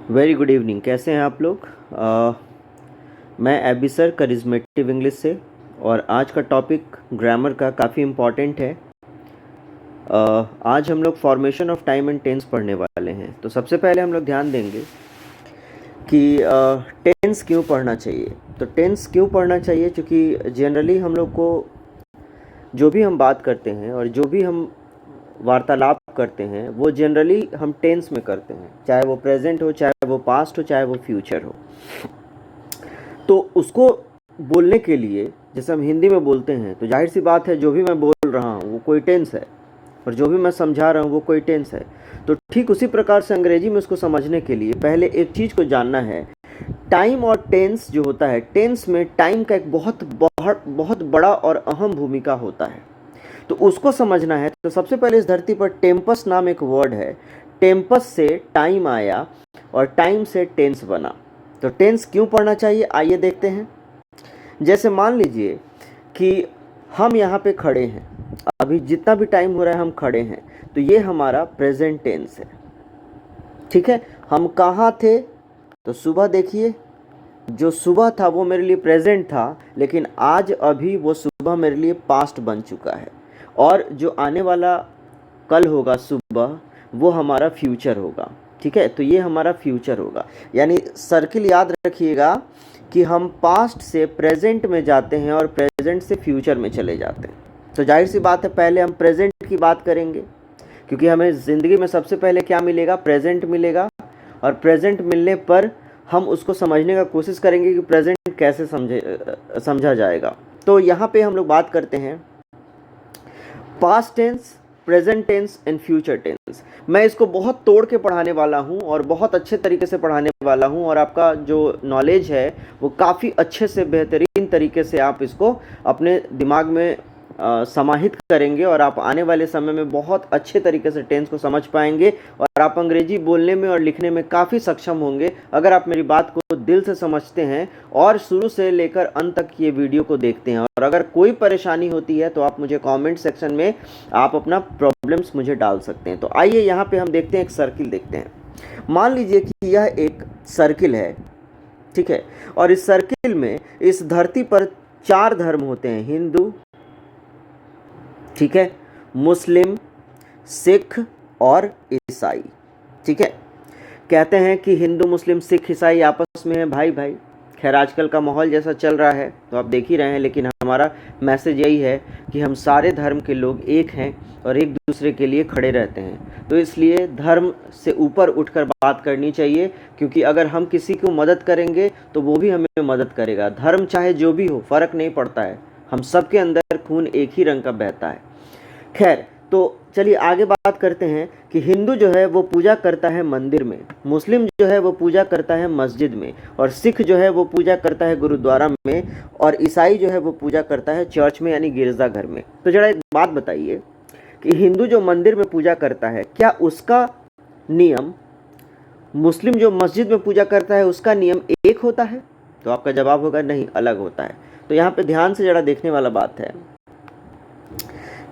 Very good evening. कैसे हैं आप लोग? मैं एबी सर करिज्मेटिव इंग्लिश से, और आज का टॉपिक ग्रामर का काफ़ी इम्पॉर्टेंट है। आज हम लोग formation of time and tense पढ़ने वाले हैं। तो सबसे पहले हम लोग ध्यान देंगे कि टेंस क्यों पढ़ना चाहिए। तो टेंस क्यों पढ़ना चाहिए, क्योंकि जनरली हम लोग को जो भी हम बात करते हैं और जो भी हम वार्तालाप करते हैं वो जनरली हम टेंस में करते हैं, चाहे वो प्रेजेंट हो, चाहे वो पास्ट हो, चाहे वो फ्यूचर हो। तो उसको बोलने के लिए जैसे हम हिंदी में बोलते हैं तो जाहिर सी बात है जो भी मैं बोल रहा हूँ वो कोई टेंस है, और जो भी मैं समझा रहा हूँ वो कोई टेंस है। तो ठीक उसी प्रकार से अंग्रेजी में उसको समझने के लिए पहले एक चीज़ को जानना है, टाइम और टेंस जो होता है। टेंस में टाइम का एक बहुत बड़ा और अहम भूमिका होता है, तो उसको समझना है। तो सबसे पहले इस धरती पर टेम्पस नाम एक वर्ड है, टेम्पस से टाइम आया और टाइम से टेंस बना। तो टेंस क्यों पढ़ना चाहिए, आइए देखते हैं। जैसे मान लीजिए कि हम यहाँ पे खड़े हैं, अभी जितना भी टाइम हो रहा है हम खड़े हैं, तो ये हमारा प्रेजेंट टेंस है। ठीक है, हम कहाँ थे? तो सुबह देखिए, जो सुबह था वो मेरे लिए प्रेजेंट था, लेकिन आज अभी वो सुबह मेरे लिए पास्ट बन चुका है, और जो आने वाला कल होगा सुबह वो हमारा फ्यूचर होगा। ठीक है, तो ये हमारा फ्यूचर होगा। यानी सर्किल याद रखिएगा कि हम पास्ट से प्रेजेंट में जाते हैं और प्रेजेंट से फ्यूचर में चले जाते हैं। तो जाहिर सी बात है पहले हम प्रेजेंट की बात करेंगे, क्योंकि हमें ज़िंदगी में सबसे पहले क्या मिलेगा? प्रेजेंट मिलेगा। और प्रेजेंट मिलने पर हम उसको समझने का कोशिश करेंगे कि प्रेजेंट कैसे समझा जाएगा। तो यहाँ पे हम लोग बात करते हैं past tense, present tense and future tense. मैं इसको बहुत तोड़ के पढ़ाने वाला हूँ और बहुत अच्छे तरीके से पढ़ाने वाला हूँ, और आपका जो नॉलेज है वो काफ़ी अच्छे से बेहतरीन तरीके से आप इसको अपने दिमाग में समाहित करेंगे, और आप आने वाले समय में बहुत अच्छे तरीके से टेंस को समझ पाएंगे, और आप अंग्रेजी बोलने में और लिखने में काफ़ी सक्षम होंगे अगर आप मेरी बात को दिल से समझते हैं और शुरू से लेकर अंत तक ये वीडियो को देखते हैं। और अगर कोई परेशानी होती है तो आप मुझे कमेंट सेक्शन में आप अपना प्रॉब्लम्स मुझे डाल सकते हैं। तो आइए यहाँ पे हम देखते हैं, एक सर्किल देखते हैं। मान लीजिए कि यह एक सर्किल है, ठीक है, और इस सर्किल में इस धरती पर 4 धर्म होते हैं, हिंदू, ठीक है, मुस्लिम, सिख और ईसाई। ठीक है, कहते हैं कि हिंदू, मुस्लिम, सिख, ईसाई आपस में है भाई भाई। खैर आजकल का माहौल जैसा चल रहा है तो आप देख ही रहे हैं, लेकिन हमारा मैसेज यही है कि हम सारे धर्म के लोग एक हैं और एक दूसरे के लिए खड़े रहते हैं। तो इसलिए धर्म से ऊपर उठकर बात करनी चाहिए, क्योंकि अगर हम किसी को मदद करेंगे तो वो भी हमें मदद करेगा। धर्म चाहे जो भी हो, फ़र्क नहीं पड़ता है, हम सबके अंदर खून एक ही रंग का बहता है। खैर, तो चलिए आगे बात करते हैं कि हिंदू जो है वो पूजा करता है मंदिर में, मुस्लिम जो है वो पूजा करता है मस्जिद में, और सिख जो है वो पूजा करता है गुरुद्वारा में, और ईसाई जो है वो पूजा करता है चर्च में यानी गिरजाघर में। तो जरा एक बात बताइए कि हिंदू जो मंदिर में पूजा करता है, क्या उसका नियम मुस्लिम जो मस्जिद में पूजा करता है उसका नियम एक होता है? तो आपका जवाब होगा नहीं, अलग होता है। तो यहाँ पे ध्यान से जरा देखने वाला बात है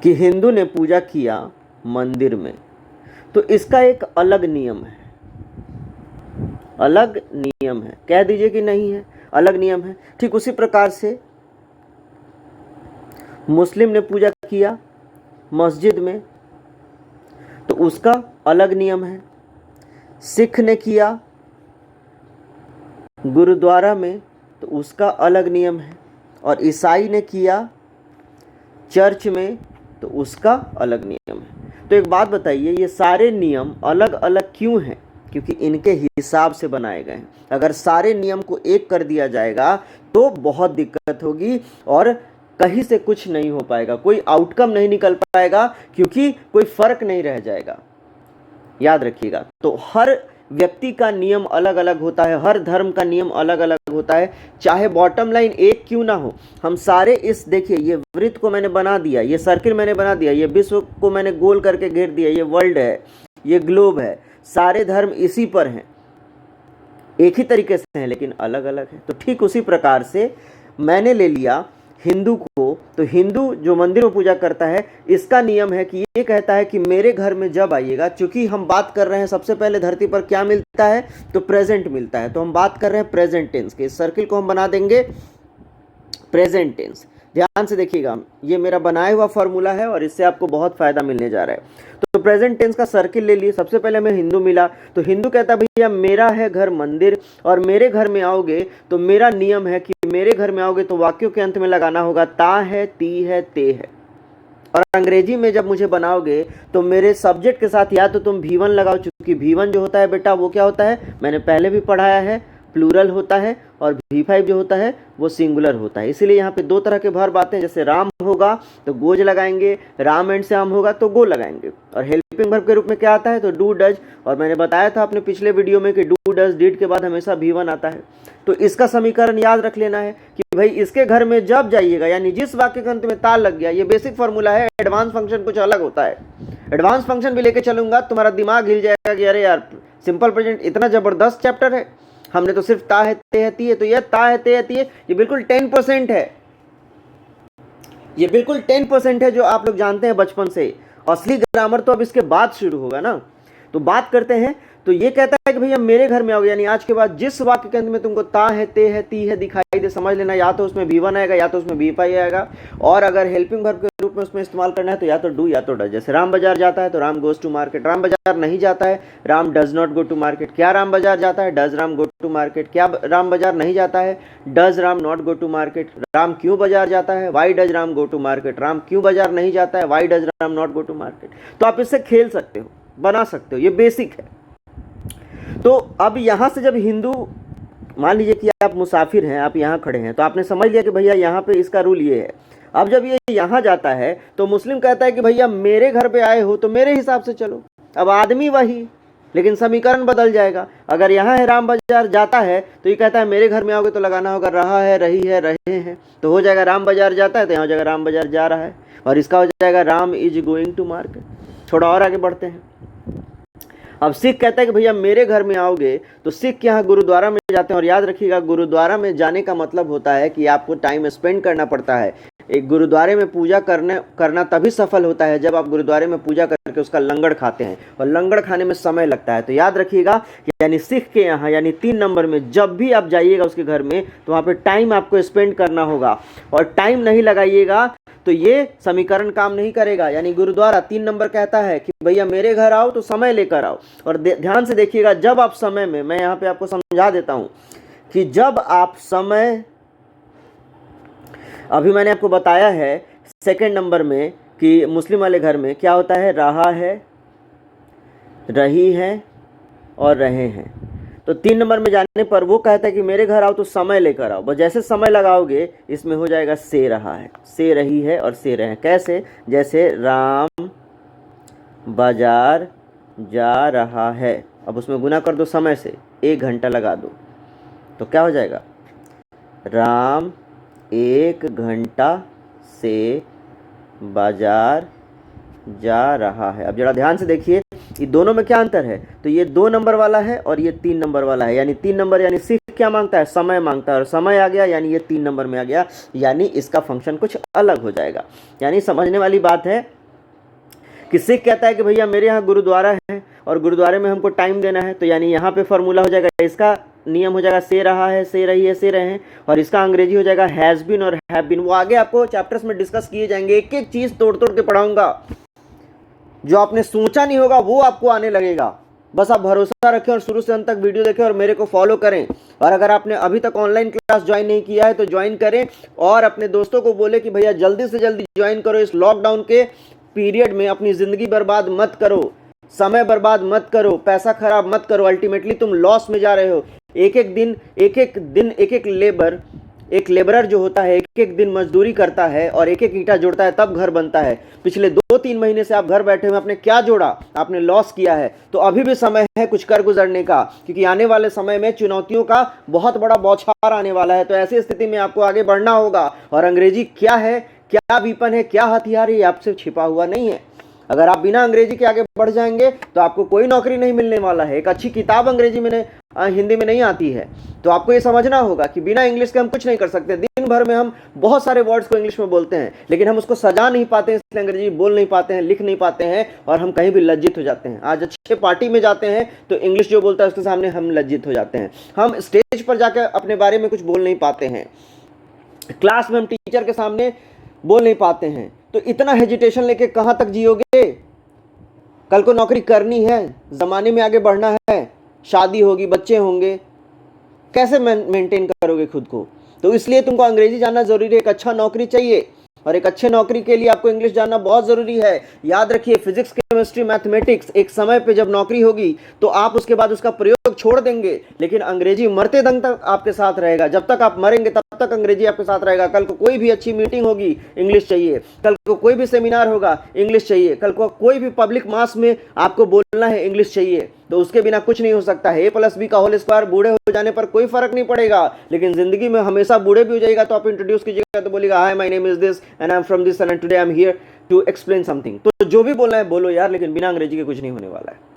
कि हिंदू ने पूजा किया मंदिर में, तो इसका एक अलग नियम है, अलग नियम है। कह दीजिए कि नहीं है, अलग नियम है। ठीक उसी प्रकार से मुस्लिम ने पूजा किया मस्जिद में तो उसका अलग नियम है, सिख ने किया गुरुद्वारा में तो उसका अलग नियम है, और ईसाई ने किया चर्च में तो उसका अलग नियम है। तो एक बात बताइए, ये सारे नियम अलग अलग क्यों हैं? क्योंकि इनके हिसाब से बनाए गए हैं। अगर सारे नियम को एक कर दिया जाएगा तो बहुत दिक्कत होगी और कहीं से कुछ नहीं हो पाएगा, कोई आउटकम नहीं निकल पाएगा, क्योंकि कोई फर्क नहीं रह जाएगा। याद रखिएगा, तो हर व्यक्ति का नियम अलग अलग होता है, हर धर्म का नियम अलग अलग होता है, चाहे बॉटम लाइन एक क्यों ना हो। हम सारे इस, देखिए ये वृत्त को मैंने बना दिया, ये सर्किल मैंने बना दिया, ये विश्व को मैंने गोल करके घेर दिया, ये वर्ल्ड है, ये ग्लोब है, सारे धर्म इसी पर हैं, एक ही तरीके से हैं लेकिन अलग अलग है। तो ठीक उसी प्रकार से मैंने ले लिया हिंदू को, तो हिंदू जो मंदिर में पूजा करता है, इसका नियम है कि ये कहता है कि मेरे घर में जब आइएगा, चूंकि हम बात कर रहे हैं सबसे पहले धरती पर क्या मिलता है, तो प्रेजेंट मिलता है, तो हम बात कर रहे हैं प्रेजेंट टेंस के। इस सर्किल को हम बना देंगे प्रेजेंट टेंस। ध्यान से देखिएगा, ये मेरा बनाया हुआ फॉर्मूला है और इससे आपको बहुत फायदा मिलने जा रहा है। तो प्रेजेंट टेंस का सर्किल ले लिए। सबसे पहले हमें हिंदू मिला, तो हिंदू कहता है भैया मेरा है घर मंदिर और मेरे घर में आओगे, तो मेरा नियम है कि मेरे घर में आओगे तो वाक्यों के अंत में लगाना होगा ता है, ती है, ते है। और अंग्रेजी में जब मुझे बनाओगे तो मेरे सब्जेक्ट के साथ या तो तुम V1 लगाओ, चूंकि V1 जो होता है बेटा वो क्या होता है, मैंने पहले भी पढ़ाया है, प्लूरल होता है, और V5 जो होता है वो सिंगुलर होता है। इसीलिए यहाँ पे दो तरह के वर्ब आते हैं, जैसे राम होगा तो गोज लगाएंगे, राम एंड श्याम होगा तो गो लगाएंगे। और हेल्पिंग वर्ब के रूप में क्या आता है, तो डू डज। और मैंने बताया था अपने पिछले वीडियो में कि डू डज डिड के बाद हमेशा V1 आता है। तो इसका समीकरण याद रख लेना है कि भाई इसके घर में जब जाइएगा, यानी जिस वाक्य के अंत में ता लग गया, ये बेसिक फॉर्मूला है। एडवांस फंक्शन कुछ अलग होता है, एडवांस फंक्शन भी लेके चलूंगा तुम्हारा दिमाग हिल जाएगा कि अरे यार सिंपल प्रेजेंट इतना जबरदस्त चैप्टर है, हमने तो सिर्फ ता है, ते है, ती है। तो यह ता है, ते है, ती है, ये बिल्कुल 10% है, ये बिल्कुल 10% है जो आप लोग जानते हैं बचपन से। असली ग्रामर तो अब इसके बाद शुरू होगा ना। तो बात करते हैं, तो ये कहता है कि भैया मेरे घर में आओगे, यानी आज के बाद जिस वाक्य के अंत में तुमको ता है, ते है, ती है दिखाई दे, समझ लेना या तो उसमें V1 आएगा या तो उसमें V5 आएगा। और अगर हेल्पिंग वर्ब के रूप में उसमें इस्तेमाल करना है तो या तो डू या तो डज। जैसे राम बाजार जाता है तो Ram goes to market, Ram बाजार नहीं जाता है, Ram does not go to market. क्या राम बाजार जाता है, does Ram go to market. क्या राम बाजार नहीं जाता है, does Ram not go to market. Ram क्यों बाजार जाता है, why does Ram go to market. Ram क्यों बाजार नहीं जाता है, why does Ram not go to market. तो आप इससे खेल सकते हो, बना सकते हो, ये बेसिक है। तो अब यहां से जब हिंदू, मान लीजिए कि आप मुसाफिर हैं, आप यहाँ खड़े हैं, तो आपने समझ लिया कि भैया यहाँ पे इसका रूल ये है। अब जब ये यहाँ जाता है तो मुस्लिम कहता है कि भैया मेरे घर पे आए हो तो मेरे हिसाब से चलो। अब आदमी वही, लेकिन समीकरण बदल जाएगा। अगर यहाँ है राम बाजार जाता है तो ये कहता है मेरे घर में आओगे तो लगाना होगा रहा है, रही है, रहे हैं। तो हो जाएगा राम बाजार जाता है तो यहाँ हो जाएगा राम बाजार जा रहा है, और इसका हो जाएगा Ram is going to market. थोड़ा और आगे बढ़ते हैं। अब सिख कहता है कि भैया मेरे घर में आओगे, तो सिख यहाँ गुरुद्वारा में जाते हैं। और याद रखिएगा गुरुद्वारा में जाने का मतलब होता है कि आपको टाइम स्पेंड करना पड़ता है। एक गुरुद्वारे में पूजा करना तभी सफल होता है जब आप गुरुद्वारे में पूजा करके उसका लंगर खाते हैं, और लंगर खाने में समय लगता है। तो याद रखिएगा, यानी सिख के यहाँ यानी 3 नंबर में जब भी आप जाइएगा उसके घर में तो वहाँ पे टाइम आपको स्पेंड करना होगा, और टाइम नहीं लगाइएगा तो ये समीकरण काम नहीं करेगा। यानी गुरुद्वारा 3 नंबर कहता है कि भैया मेरे घर आओ तो समय लेकर आओ। और ध्यान से देखिएगा, जब आप समय में, मैं यहाँ पे आपको समझा देता हूँ कि जब आप समय, अभी मैंने आपको बताया है सेकंड नंबर में कि मुस्लिम वाले घर में क्या होता है, रहा है, रही है और रहे हैं। तो 3 नंबर में जाने पर वो कहता है कि मेरे घर आओ तो समय लेकर आओ। बस जैसे समय लगाओगे इसमें हो जाएगा से रहा है, से रही है और से रहे हैं। कैसे, जैसे राम बाजार जा रहा है, अब उसमें गुना कर दो समय से, 1 घंटा लगा दो, तो क्या हो जाएगा, राम 1 घंटा से बाजार जा रहा है। अब जरा ध्यान से देखिए ये दोनों में क्या अंतर है, तो ये 2 नंबर वाला है और ये 3 नंबर वाला है। यानी 3 नंबर यानी सिख क्या मांगता है, समय मांगता है, और समय आ गया यानी ये 3 नंबर में आ गया, यानी इसका फंक्शन कुछ अलग हो जाएगा। यानी समझने वाली बात है कि सिख कहता है कि भैया मेरे यहाँ गुरुद्वारा है और गुरुद्वारे में हमको टाइम देना है, तो यानी यहाँ पे फॉर्मूला हो जाएगा, इसका नियम हो जाएगा से रहा है, से रही है, से रहे हैं, और इसका अंग्रेजी हो जाएगा हैज़ बीन और हैव बीन। वो आगे आपको चैप्टर्स में डिस्कस किए जाएंगे, एक एक चीज़ तोड़ तोड़ के पढ़ाऊंगा। जो आपने सोचा नहीं होगा वो आपको आने लगेगा। बस आप भरोसा रखें और शुरू से अंत तक वीडियो देखें और मेरे को फॉलो करें। और अगर आपने अभी तक ऑनलाइन क्लास ज्वाइन नहीं किया है तो ज्वाइन करें, और अपने दोस्तों को बोले कि भैया जल्दी से जल्दी ज्वाइन करो। इस लॉकडाउन के पीरियड में अपनी ज़िंदगी बर्बाद मत करो, समय बर्बाद मत करो, पैसा खराब मत करो, अल्टीमेटली तुम लॉस में जा रहे हो। एक एक लेबरर जो होता है एक एक दिन मजदूरी करता है और एक एक ईंटा जोड़ता है तब घर बनता है। पिछले 2-3 महीने से आप घर बैठे हुए, आपने क्या जोड़ा, आपने लॉस किया है। तो अभी भी समय है कुछ कर गुजरने का, क्योंकि आने वाले समय में चुनौतियों का बहुत बड़ा बौछार आने वाला है। तो ऐसी स्थिति में आपको आगे बढ़ना होगा। और अंग्रेजी क्या है, क्या वीपन है, क्या हथियार है, ये आपसे छिपा हुआ नहीं है। अगर आप बिना अंग्रेजी के आगे बढ़ जाएंगे तो आपको कोई नौकरी नहीं मिलने वाला है। एक अच्छी किताब अंग्रेजी में हिंदी में नहीं आती है। तो आपको ये समझना होगा कि बिना इंग्लिश के हम कुछ नहीं कर सकते। दिन भर में हम बहुत सारे वर्ड्स को इंग्लिश में बोलते हैं, लेकिन हम उसको सजा नहीं पाते हैं, इसलिए अंग्रेजी बोल नहीं पाते हैं, लिख नहीं पाते हैं, और हम कहीं भी लज्जित हो जाते हैं। आज अच्छे पार्टी में जाते हैं तो इंग्लिश जो बोलता है उसके सामने हम लज्जित हो जाते हैं। हम स्टेज पर जाकर अपने बारे में कुछ बोल नहीं पाते हैं, क्लास में हम टीचर के सामने बोल नहीं पाते हैं। तो इतना हेजिटेशन लेके कहाँ तक जियोगे? कल को नौकरी करनी है, ज़माने में आगे बढ़ना है, शादी होगी, बच्चे होंगे, कैसे मेंटेन करोगे खुद को? तो इसलिए तुमको अंग्रेजी जानना ज़रूरी है। एक अच्छा नौकरी चाहिए, और एक अच्छे नौकरी के लिए आपको इंग्लिश जानना बहुत ज़रूरी है। याद रखिए, फिजिक्स, केमिस्ट्री, मैथमेटिक्स एक समय पे जब नौकरी होगी तो आप उसके बाद उसका प्रयोग छोड़ देंगे, लेकिन अंग्रेजी मरते दम तक आपके साथ रहेगा। जब तक आप मरेंगे तब तक अंग्रेजी आपके साथ रहेगा। कल को कोई भी अच्छी मीटिंग होगी, इंग्लिश चाहिए। कल को कोई भी सेमिनार होगा, इंग्लिश चाहिए। कल को कोई भी पब्लिक मास में आपको बोलना है, इंग्लिश चाहिए। तो उसके बिना कुछ नहीं हो सकता है। a+b² बूढ़े हो जाने पर कोई फर्क नहीं पड़ेगा, लेकिन जिंदगी में हमेशा बूढ़े भी हो जाएगा तो आप इंट्रोड्यूस कीजिएगा तो बोलेगा, hi my name is this and I am from this and today I am here to explain something. तो जो भी बोलना है बोलो यार, लेकिन बिना अंग्रेजी के कुछ नहीं होने वाला है।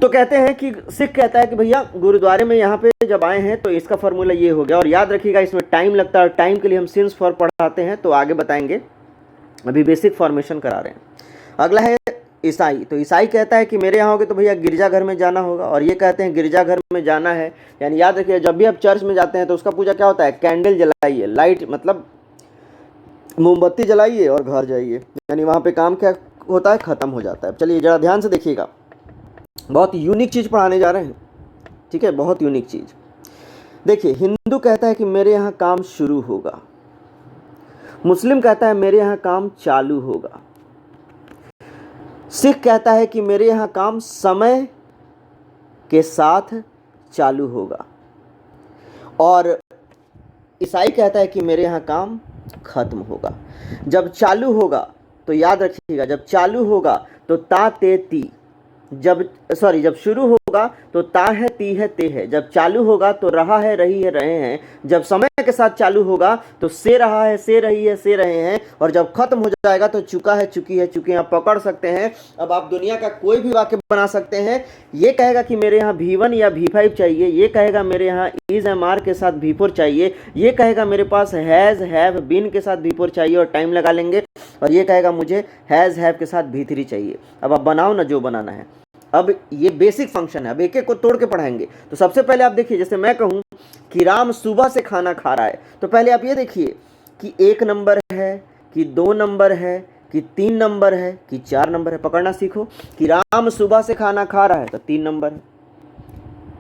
तो कहते हैं कि सिख कहता है कि भैया गुरुद्वारे में यहाँ पे जब आए हैं तो इसका फॉर्मूला ये हो गया। और याद रखिएगा, इसमें टाइम लगता है, टाइम के लिए हम सिंस फॉर पढ़ाते हैं, तो आगे बताएंगे, अभी बेसिक फॉर्मेशन करा रहे हैं। अगला है ईसाई। तो ईसाई कहता है कि मेरे यहाँ होगे तो भैया गिरजाघर में जाना होगा, और ये कहते हैं गिरजाघर में जाना है, यानी याद रखिए जब भी आप चर्च में जाते हैं तो उसका पूजा क्या होता है? कैंडल जलाइए, लाइट मतलब मोमबत्ती जलाइए और घर जाइए, यानी वहाँ पे काम क्या होता है? ख़त्म हो जाता है। चलिए ज़रा ध्यान से देखिएगा, बहुत यूनिक चीज़ पढ़ाने जा रहे हैं, ठीक है? बहुत यूनिक चीज़। देखिए, हिंदू कहता है कि मेरे यहाँ काम शुरू होगा, मुस्लिम कहता है मेरे यहाँ काम चालू होगा, सिख कहता है कि मेरे यहाँ काम समय के साथ चालू होगा, और ईसाई कहता है कि मेरे यहाँ काम खत्म होगा। जब चालू होगा तो याद रखिएगा, जब चालू होगा तो ता ते ती, जब शुरू होगा तो ता है ती है ते है, जब चालू होगा तो रहा है रही है रहे हैं, जब समय के साथ चालू होगा तो से रहा है से रही है से रहे हैं, और जब खत्म हो जाएगा तो चुका है चुकी है चुके हैं। आप पकड़ सकते हैं। अब आप दुनिया का कोई भी वाक्य बना सकते हैं। ये कहेगा कि मेरे यहाँ V1 या V5 चाहिए, ये कहेगा मेरे यहाँ इज एम आर के साथ V4 चाहिए, ये कहेगा मेरे पास हैज़ हैव बीन के साथ V4 चाहिए और टाइम लगा लेंगे, और ये कहेगा मुझे हैज़ हैव के साथ V3 चाहिए। अब आप बनाओ ना जो बनाना है। अब ये बेसिक फंक्शन है, अब एक एक को तोड़ के पढ़ाएंगे। तो सबसे पहले आप देखिए, जैसे मैं कहूँ कि राम सुबह से खाना खा रहा है, तो पहले आप ये देखिए कि 1 नंबर है कि 2 नंबर है कि 3 नंबर है कि 4 नंबर है। पकड़ना सीखो कि राम सुबह से खाना खा रहा है तो 3 नंबर है,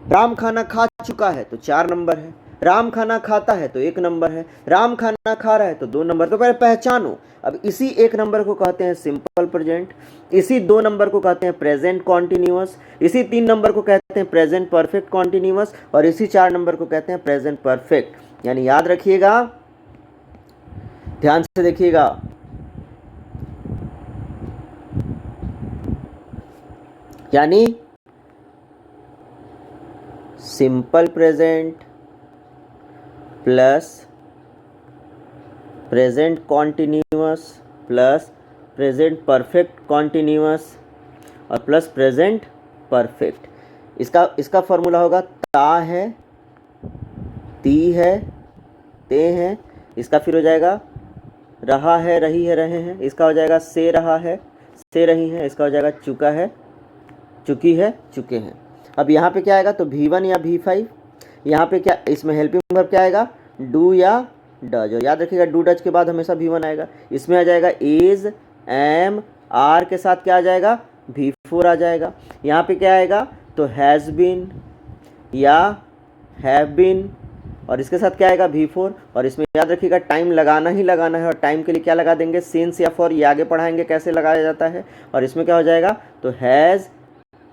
राम खाना खा चुका है तो 4 नंबर है, राम खाना खाता है तो 1 नंबर है, राम खाना खा रहा है तो 2 नंबर। तो पहले पहचानो। अब इसी 1 नंबर को कहते हैं सिंपल प्रेजेंट, इसी 2 नंबर को कहते हैं प्रेजेंट कॉन्टिन्यूअस, इसी 3 नंबर को कहते हैं प्रेजेंट परफेक्ट कॉन्टिन्यूअस, और इसी 4 नंबर को कहते हैं प्रेजेंट परफेक्ट। यानी याद रखिएगा, ध्यान से देखिएगा, यानी simple present plus present continuous plus present perfect continuous और प्लस प्रेजेंट परफेक्ट। इसका फॉर्मूला होगा ता है ती है ते हैं, इसका फिर हो जाएगा रहा है रही है रहे हैं, इसका हो जाएगा से रहा है से रही हैं, इसका हो जाएगा चुका है चुकी है चुके हैं। अब यहाँ पे क्या आएगा? तो V1 या V5। यहाँ पे क्या, इसमें हेल्पिंग वर्ब क्या आएगा? डू या डज। और याद रखिएगा, डू डज के बाद हमेशा V1 आएगा। इसमें आ जाएगा इज एम आर के साथ क्या आ जाएगा? V4 आ जाएगा। यहाँ पे क्या आएगा? तो हैज़ बीन या हैव बीन, और इसके साथ क्या आएगा? V4। और इसमें याद रखिएगा टाइम लगाना ही लगाना है, और टाइम के लिए क्या लगा देंगे? सिंस या फॉर। ये आगे पढ़ाएंगे कैसे लगाया जाता है। और इसमें क्या हो जाएगा? तो हैज़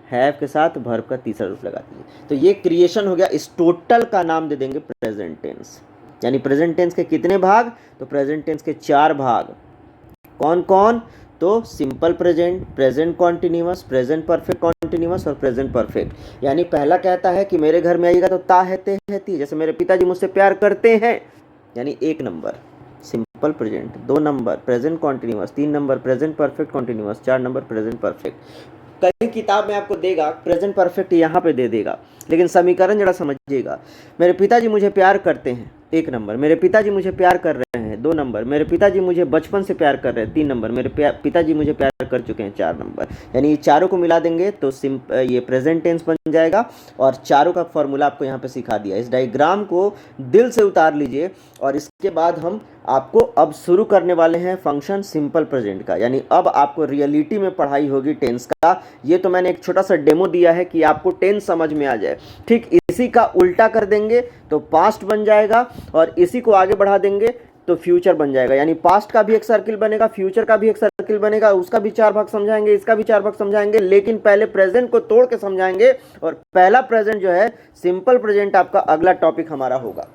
हैव के साथ वर्ब का तीसरा रूप लगा दीजिए। तो ये क्रिएशन हो गया। इस टोटल का नाम दे देंगे प्रेजेंट टेंस। यानी प्रेजेंट टेंस के कितने भाग? तो प्रेजेंट टेंस के 4 भाग। कौन कौन? तो simple present, present continuous, present perfect continuous और प्रेजेंट परफेक्ट। यानी पहला कहता है कि मेरे घर में आइएगा तो ता है ते है ती, जैसे मेरे पिताजी मुझसे प्यार करते हैं, यानी 1 number simple present, 2 number present continuous, 3 number present perfect continuous, 4 number present perfect. कई किताब में आपको देगा प्रेजेंट परफेक्ट यहाँ पे दे देगा, लेकिन समीकरण जरा समझिएगा। मेरे पिताजी मुझे प्यार करते हैं, 1 नंबर। मेरे पिताजी मुझे प्यार कर रहे हैं, 2 नंबर। मेरे पिताजी मुझे बचपन से प्यार कर रहे हैं, 3 नंबर। मेरे पिताजी मुझे प्यार कर चुके हैं, 4 नंबर। यानी ये चारों को मिला देंगे तो ये प्रेजेंट टेंस बन जाएगा, और चारों का फॉर्मूला आपको यहाँ पे सिखा दिया। इस डायग्राम को दिल से उतार लीजिए, और इसके बाद हम आपको अब शुरू करने वाले हैं फंक्शन सिंपल प्रेजेंट का, यानी अब आपको रियलिटी में पढ़ाई होगी टेंस का। ये तो मैंने एक छोटा सा डेमो दिया है कि आपको टेंस समझ में आ जाए। ठीक इसी का उल्टा कर देंगे तो पास्ट बन जाएगा, और इसी को आगे बढ़ा देंगे तो फ्यूचर बन जाएगा। यानी पास्ट का भी एक सर्किल बनेगा, फ्यूचर का भी एक सर्किल बनेगा, उसका भी 4 भाग समझाएंगे, इसका भी 4 भाग समझाएंगे, लेकिन पहले प्रेजेंट को तोड़ के समझाएंगे। और पहला प्रेजेंट जो है सिंपल प्रेजेंट आपका अगला टॉपिक हमारा होगा।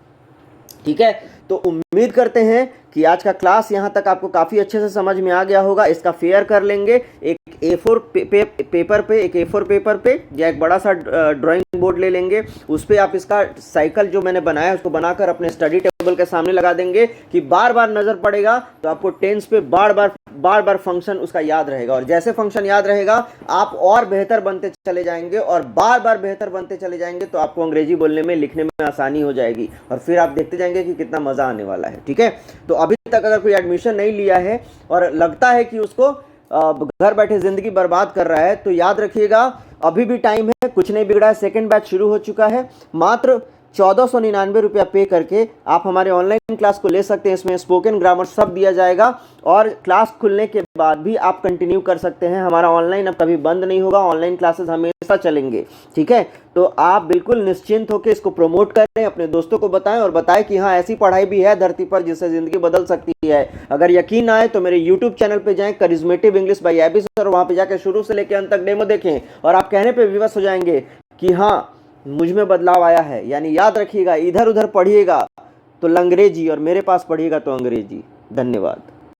ठीक है, तो उम्मीद करते हैं कि आज का क्लास यहाँ तक आपको काफ़ी अच्छे से समझ में आ गया होगा। इसका फेयर कर लेंगे एक A4 पेपर पे, एक A4 पेपर पे, या एक बड़ा सा ड्राइंग बोर्ड ले लेंगे। उस पर आप इसका साइकिल जो मैंने बनाया उसको बनाकर अपने स्टडी टेबल के सामने लगा देंगे कि बार बार नज़र पड़ेगा तो आपको टेंस पे बार बार फंक्शन उसका याद रहेगा, और जैसे फंक्शन याद रहेगा आप और बेहतर बनते चले जाएंगे, और बार बार बेहतर बनते चले जाएंगे तो आपको अंग्रेजी बोलने में, लिखने में आसानी हो जाएगी, और फिर आप देखते जाएंगे कि कितना मज़ा आने वाला है। ठीक है, तो अभी तक अगर कोई एडमिशन नहीं लिया है और लगता है कि उसको घर बैठे ज़िंदगी बर्बाद कर रहा है, तो याद रखिएगा अभी भी टाइम है, कुछ नहीं बिगड़ा है। सेकेंड बैच शुरू हो चुका है। मात्र 1499 रुपया पे करके आप हमारे ऑनलाइन क्लास को ले सकते हैं। इसमें स्पोकन ग्रामर सब दिया जाएगा, और क्लास खुलने के बाद भी आप कंटिन्यू कर सकते हैं। हमारा ऑनलाइन अब कभी बंद नहीं होगा, ऑनलाइन क्लासेस हमेशा चलेंगे। ठीक है, तो आप बिल्कुल निश्चिंत होकर इसको प्रमोट करें, अपने दोस्तों को बताएं, और बताएं कि हाँ ऐसी पढ़ाई भी है धरती पर जिससे ज़िंदगी बदल सकती है। अगर यकीन आए तो मेरे यूट्यूब चैनल पर जाएँ, करिज्मेटिव इंग्लिश बाय एबी सर, वहाँ पर जाकर शुरू से लेकर अंत तक डेमो देखें, और आप कहने पर विवश हो जाएंगे कि हाँ मुझ में बदलाव आया है। यानी याद रखिएगा, इधर उधर पढ़िएगा तो लंग्रेजी, और मेरे पास पढ़िएगा तो अंग्रेजी। धन्यवाद।